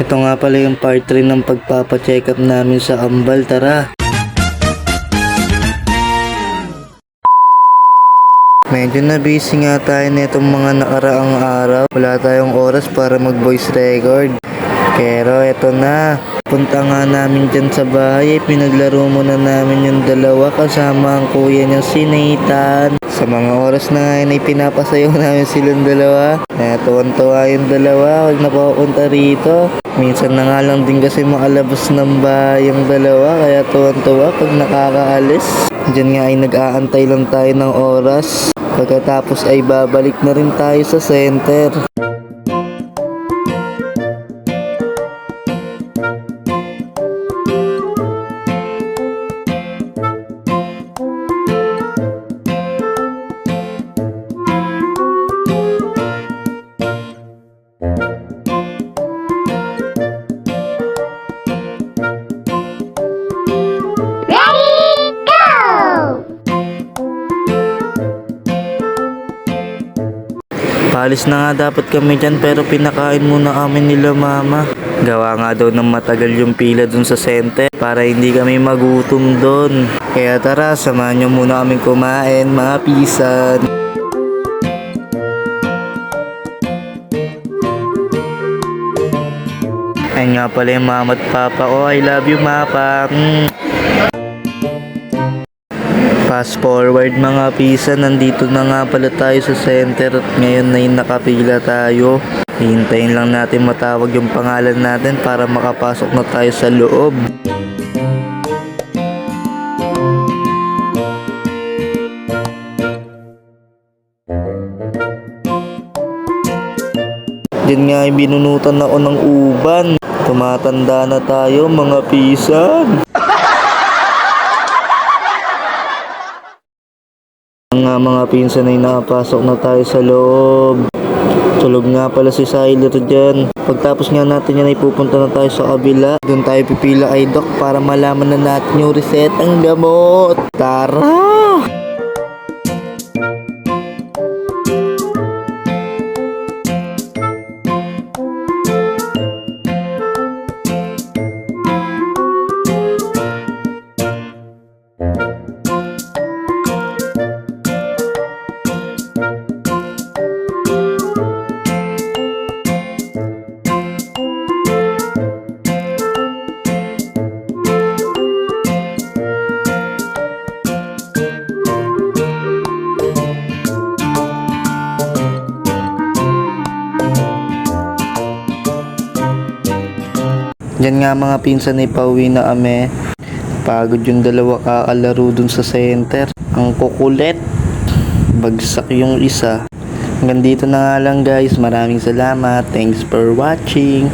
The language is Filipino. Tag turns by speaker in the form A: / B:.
A: Ito nga pala yung part 3 ng pagpapacheck up namin sa Ambal, tara! Medyo na busy nga tayo nitong mga nakaraang araw. Wala tayong oras para mag voice record. Pero eto na, punta nga namin dyan sa bahay. Pinaglaro muna namin yung dalawa kasama ang kuya niya si Nathan. Sa mga oras na ngayon ay pinapasayaw namin silang dalawa. Tuwan-tuwa yung dalawa, huwag na papunta rito. Minsan na nga lang din kasi makalabas ng bahay yung dalawa, kaya tuwan-tuwa pag nakakaalis. Diyan nga ay nag-aantay lang tayo ng oras. Pagkatapos ay babalik na rin tayo sa center. Paalis na nga dapat kami dyan pero pinakain muna kami nila mama. Gawa nga daw ng matagal yung pila dun sa center para hindi kami magutom dun. Kaya tara, samahan nyo muna kaming kumain mga pisan. Ayun nga pala yung mama at papa ko. I love you mapa. Fast forward mga pisa, nandito na nga pala tayo sa center at ngayon na yung nakapila tayo. Hintayin lang natin matawag yung pangalan natin para makapasok na tayo sa loob. Diyan nga ay binunutan ako ng uban. Tumatanda na tayo mga pisan. Mga pinsan ay nakapasok na tayo sa loob. Tulog nga pala si Siler dyan. Pagtapos nga natin yan ay pupunta na tayo sa kabila. Doon tayo pipila kay Doc para malaman na natin yung resetang gamot. Tara! Diyan nga mga pinsan ay pauwi na kami. Pagod yung dalawa kakalaro dun sa center. Ang kukulit. Bagsak yung isa. Hanggang dito na nga lang guys. Maraming salamat. Thanks for watching.